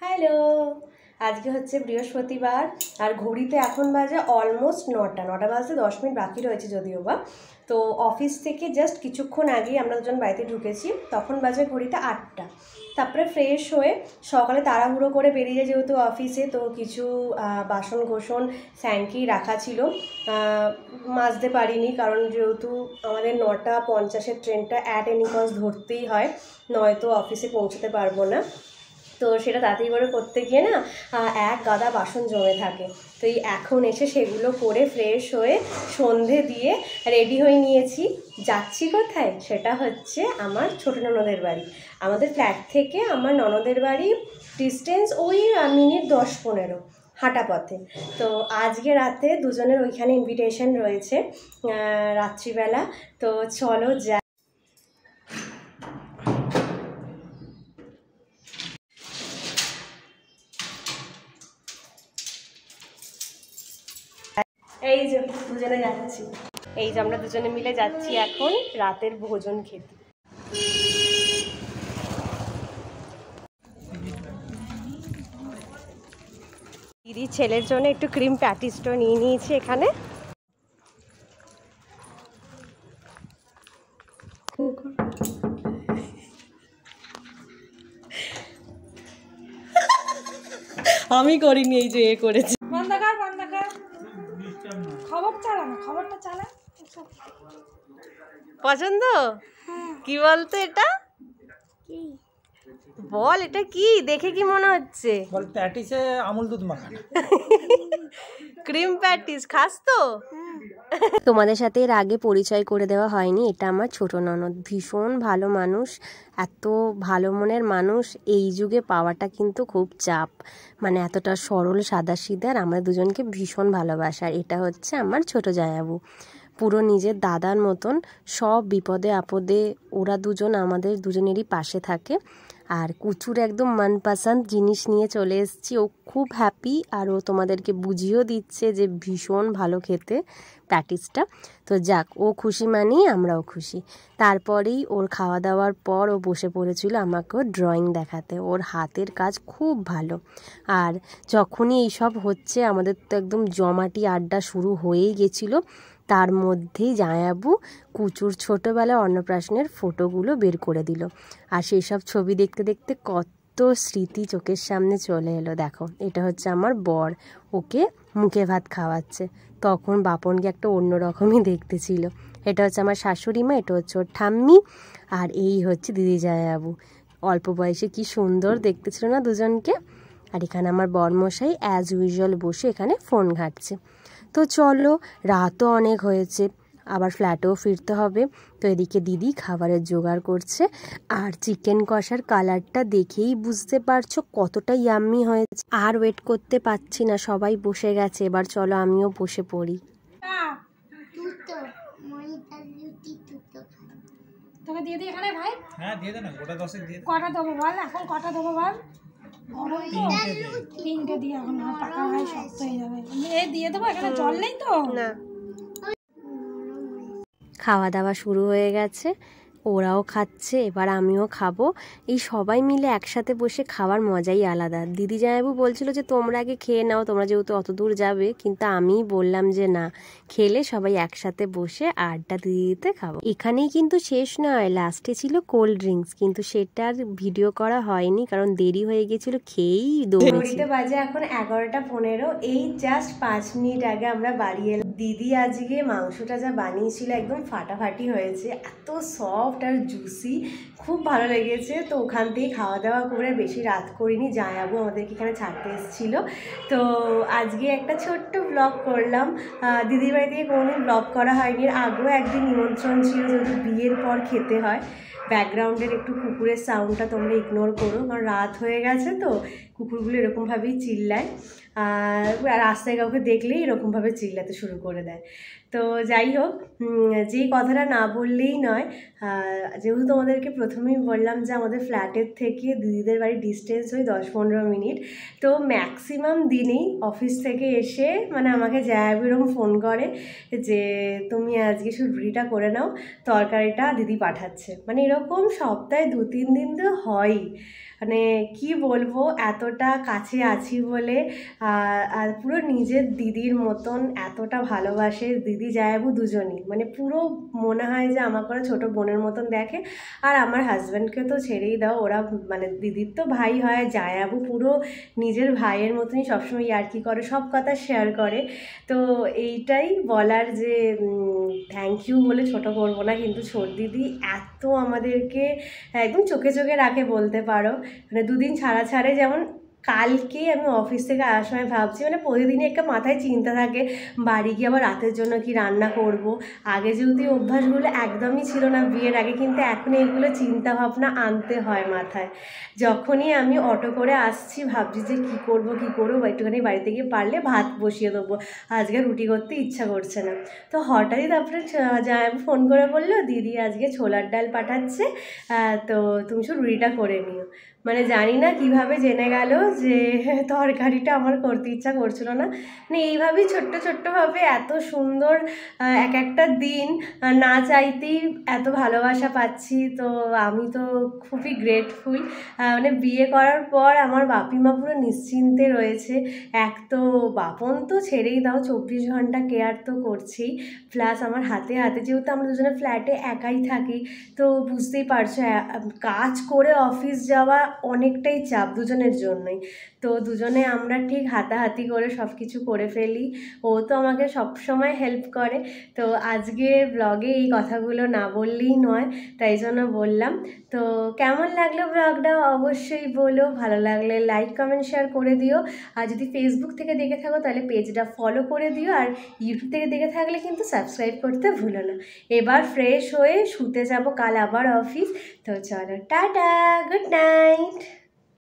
Hello, আজকে হচ্ছে বৃহস্পতিবার আর ঘড়িতে এখন বাজে অলমোস্ট 9টা বাজতে 10 মিনিট বাকি রয়েছে যদিও বা। তো অফিস থেকে জাস্ট কিছুক্ষণ আগেই আমরা দুজন বাড়িতে ঢুকেছি, তখন বাজে ঘড়িতে 8টা। তারপরে ফ্রেশ হয়ে সকালে তাড়াহুড়ো করে বেরিয়ে যায় যেহেতু অফিসে, তো কিছু বাসন কোসন স্যাঙ্কি রাখা ছিল, মাজতে পারিনি কারণ যেহেতু আমাদের 9:50-এর ট্রেনটা অ্যাট এনি কস্ট ধরতেই হয়, নয়তো অফিসে পৌঁছতে পারবো না। তো সেটা তাড়াতাড়ি করে করতে গিয়ে না এক গাদা বাসন জমে থাকে। তো এই এখন এসে সেগুলো করে ফ্রেশ হয়ে সন্ধে দিয়ে রেডি হয়ে নিয়েছি। যাচ্ছি কোথায়? সেটা হচ্ছে আমার ছোটো ননদের বাড়ি। আমাদের ফ্ল্যাট থেকে আমার ননদের বাড়ি ডিস্টেন্স ওই মিনিট 10-15 হাঁটা পথে। তো আজকে রাতে দুজনের ওইখানে ইনভিটেশন রয়েছে রাত্রিবেলা। তো চলো যা। এই যে দুজনে যাচ্ছি, এই যে আমরা দুজনে মিলে যাচ্ছি এখন রাতের ভোজন খেতে। দিদি ছেলের জন্য একটু ক্রিম প্যাটিসটা নিয়ে নিয়েছি এখানে। আমি করিনি, এই যে এ করেছি। পছন্দ কি বলতো? এটা বল, এটা কি দেখে কি মনে হচ্ছে? বল প্যাটিসে আমুল দুধ মাখানো। ক্রিম প্যাটিস খাস তো? তোমাদের সাথে এর আগে পরিচয় করে দেওয়া হয়নি, এটা আমার ছোট ননদ। ভীষণ ভালো মানুষ, এত ভালো মনের মানুষ এই যুগে পাওয়াটা কিন্তু খুব চাপ। মানে এতটা সরল সাদাসিধা, আর আমাদের দুজনকে ভীষণ ভালোবাসার। এটা হচ্ছে আমার ছোট জায়াবু, পুরো নিজের দাদার মতন। সব বিপদে আপদে ওরা দুজন আমাদের দুজনেরই পাশে থাকে। আর কুচুর একদম মনপসন্দ জিনিস নিয়ে চলে এসেছি, ও খুব হ্যাপি। আর ও তোমাদেরকে বুঝিয়েও দিচ্ছে যে ভীষণ ভালো খেতে প্যাটিসটা। তো যাক, ও খুশি মানেই আমরাও খুশি। তারপরেই ওর খাওয়া দাওয়ার পর ও বসে পড়েছিল আমাকেও ড্রয়িং দেখাতে। ওর হাতের কাজ খুব ভালো। আর যখনই এইসব হচ্ছে আমাদের তো একদম জমাটি আড্ডা শুরু হয়েই গেছিলো। তার মধ্যেই জায়াবু কুচুর ছোটোবেলার অন্নপ্রাশনের ফটোগুলো বের করে দিল। আর সেই সব ছবি দেখতে দেখতে কত স্মৃতি চোখের সামনে চলে এলো। দেখো, এটা হচ্ছে আমার বর, ওকে মুখে ভাত খাওয়াচ্ছে। তখন বাপনকে একটা অন্যরকমই দেখতে ছিল। এটা হচ্ছে আমার শাশুড়ি মা, এটা হচ্ছে ওর ঠাম্মি, আর এই হচ্ছে দিদি জায়াবু। অল্প বয়সে কি সুন্দর দেখতে ছিল না দুজনকে। আর এখানে আমার বরমশাই অ্যাজ ইউজুয়াল বসে এখানে ফোন ঘাঁটছে। তো চলো, রাতও অনেক হয়েছে, আবার ফ্ল্যাটেও ফিরতে হবে। তো এদিকে দিদি খাবারের জোগাড় করছে। আর চিকেন কষার কালারটা দেখেই বুঝতে পারছো কতটা ইয়াম্মি হয়েছে। আর ওয়েট করতে পারছি না, সবাই বসে গেছে, এবার চলো আমিও বসে পড়ি। তোকে দিয়ে দিই এখানে ভাই। হ্যাঁ দিয়ে দে না, গোটা 10 দিয়ে দে। কটা দেবো বল, এখন কটা দেবো বল? তিনটে দিয়ে এখন পাকা ভাই শক্ত হয়ে যাবে। দিয়ে দেবো, এখানে জল নেই তো না। খাওয়া দাওয়া শুরু হয়ে গেছে, ওরাও খাচ্ছে, এবার আমিও খাবো। এই সবাই মিলে একসাথে বসে খাওয়ার মজাই আলাদা। দিদি জামাইবাবু বলছিল যে তোমরা আগে খেয়ে নাও, তোমরা যেহেতু অত দূর যাবে, কিন্তু আমিই বললাম যে না, খেলে সবাই একসাথে বসে আড্ডা দিতে খাবো। এখানেই কিন্তু শেষ নয়, লাস্টে ছিল কোল্ড ড্রিঙ্কস, কিন্তু সেটার ভিডিও করা হয়নি কারণ দেরি হয়ে গেছিল, খেয়েই দৌড়েছি। বাজে এখন 11:15, এই জাস্ট 5 মিনিট আগে আমরা বাড়ি এলাম। দিদি আজকে মাংসটা যা বানিয়েছিল একদম ফাটাফাটি হয়েছে, এত সফট আর জুসি, খুব ভালো লেগেছে। তো ওখান থেকে খাওয়া দাওয়া করে বেশি রাত করিনি, জায়াবু আমাদেরকে এখানে ছাড়তে এসেছিল। তো আজকে একটা ছোট্ট ব্লগ করলাম। দিদির বাড়ি থেকে কোনোদিন ব্লগ করা হয়নি, আগেও একদিন নিমন্ত্রণ ছিল, যেহেতু বিয়ের পর খেতে হয়। ব্যাকগ্রাউন্ডের একটু কুকুরের সাউন্ডটা তোমরা ইগনোর করো, কারণ রাত হয়ে গেছে তো কুকুরগুলো এরকমভাবেই চিল্লায়, আর রাস্তায় কাউকে দেখলেই এরকমভাবে চিল্লাতে শুরু করে দেয়। তো যাই হোক, যেই কথাটা না বললেই নয়, যেহেতু তোমাদেরকে প্রথমেই বললাম যে আমাদের ফ্ল্যাটের থেকে দিদিদের বাড়ির ডিস্টেন্স ওই 10-15 মিনিট। তো ম্যাক্সিমাম দিনেই অফিস থেকে এসে মানে আমাকে জায়াবু এরকম ফোন করে যে তুমি আজকে শুধু রুটিটা করে নাও, তরকারিটা দিদি পাঠাচ্ছে। মানে এরকম সপ্তাহে 2-3 দিন তো হয়ই। মানে কি বলবো, এতটা কাছে আছি বলে। আর পুরো নিজের দিদির মতন এতটা ভালোবাসে দিদি জায়াবু দুজনই, মানে পুরো মনে হয় যে আমার করে ছোট বোনের মতন দেখে। আর আমার হাজব্যান্ডকে তো ছেড়েই দাও, ওরা মানে দিদির তো ভাই হয়, জায়াবু পুরো নিজের ভাইয়ের মতনই সবসময় ইয়ার্কি করে, সব কথা শেয়ার করে। তো এইটাই বলার যে থ্যাংক ইউ বলে ছোট করবো না, কিন্তু ছোট দিদি এত আমাদেরকে একদম চোখে চোখে রাখে বলতে পারো। মানে দুদিন ছাড়া ছাড়ে, যেমন কালকে আমি অফিস থেকে আসার সময় ভাবছি, মানে প্রতিদিনই একটা মাথায় চিন্তা থাকে বাড়ি গিয়ে আবার রাতের জন্য কি রান্না করব। আগে যেহেতু এই অভ্যাসগুলো একদমই ছিল না বিয়ের আগে, কিন্তু এখন এগুলো চিন্তা ভাবনা আনতে হয় মাথায়। যখনই আমি অটো করে আসছি ভাবছি যে কী করবো একটুখানি বাড়িতে গিয়ে পারলে ভাত বসিয়ে দেবো, আজকে রুটি করতে ইচ্ছা করছে না। তো হঠাৎই তারপরে জামাইবাবু ফোন করে বললো দিদি আজকে ছোলার ডাল পাঠাচ্ছে, তো তুমি শুধু রুটিটা করে নিও। মানে জানি না কিভাবে জেনে গেল যে তরকারিটা আমার করতে ইচ্ছা করছিল না। মানে এইভাবেই ছোট্ট ছোট্টভাবে এত সুন্দর এক একটা দিন না চাইতেই এত ভালোবাসা পাচ্ছি। তো আমি তো খুবই গ্রেটফুল। মানে বিয়ে করার পর আমার বাপিমা পুরো নিশ্চিন্তে রয়েছে। এক তো বাপন তো ছেড়েই দাও, 24 ঘন্টা কেয়ার তো করছেই, প্লাস আমার হাতে হাতে, যেহেতু আমরা দুজনে ফ্ল্যাটে একাই থাকি, তো বুঝতেই পারছো কাজ করে অফিস যাওয়া অনেকটাই চাপ দুজনের জন্যই। তো দুজনে আমরা ঠিক হাতাহাতি করে সব কিছু করে ফেলি, ও তো আমাকে সব সময় হেল্প করে। তো আজকে ব্লগে এই কথাগুলো না বললেই নয়, তাই জন্য বললাম। তো কেমন লাগলো ব্লগটা অবশ্যই বলো, ভালো লাগলে লাইক কমেন্ট শেয়ার করে দিও। আর যদি ফেসবুক থেকে দেখে থাকো তাহলে পেজটা ফলো করে দিও, আর ইউটিউব থেকে দেখে থাকলে কিন্তু সাবস্ক্রাইব করতে ভুলো না। এবার ফ্রেশ হয়ে শুতে যাব, কাল আবার অফিস। তো চলো টাটা, গুড নাইট।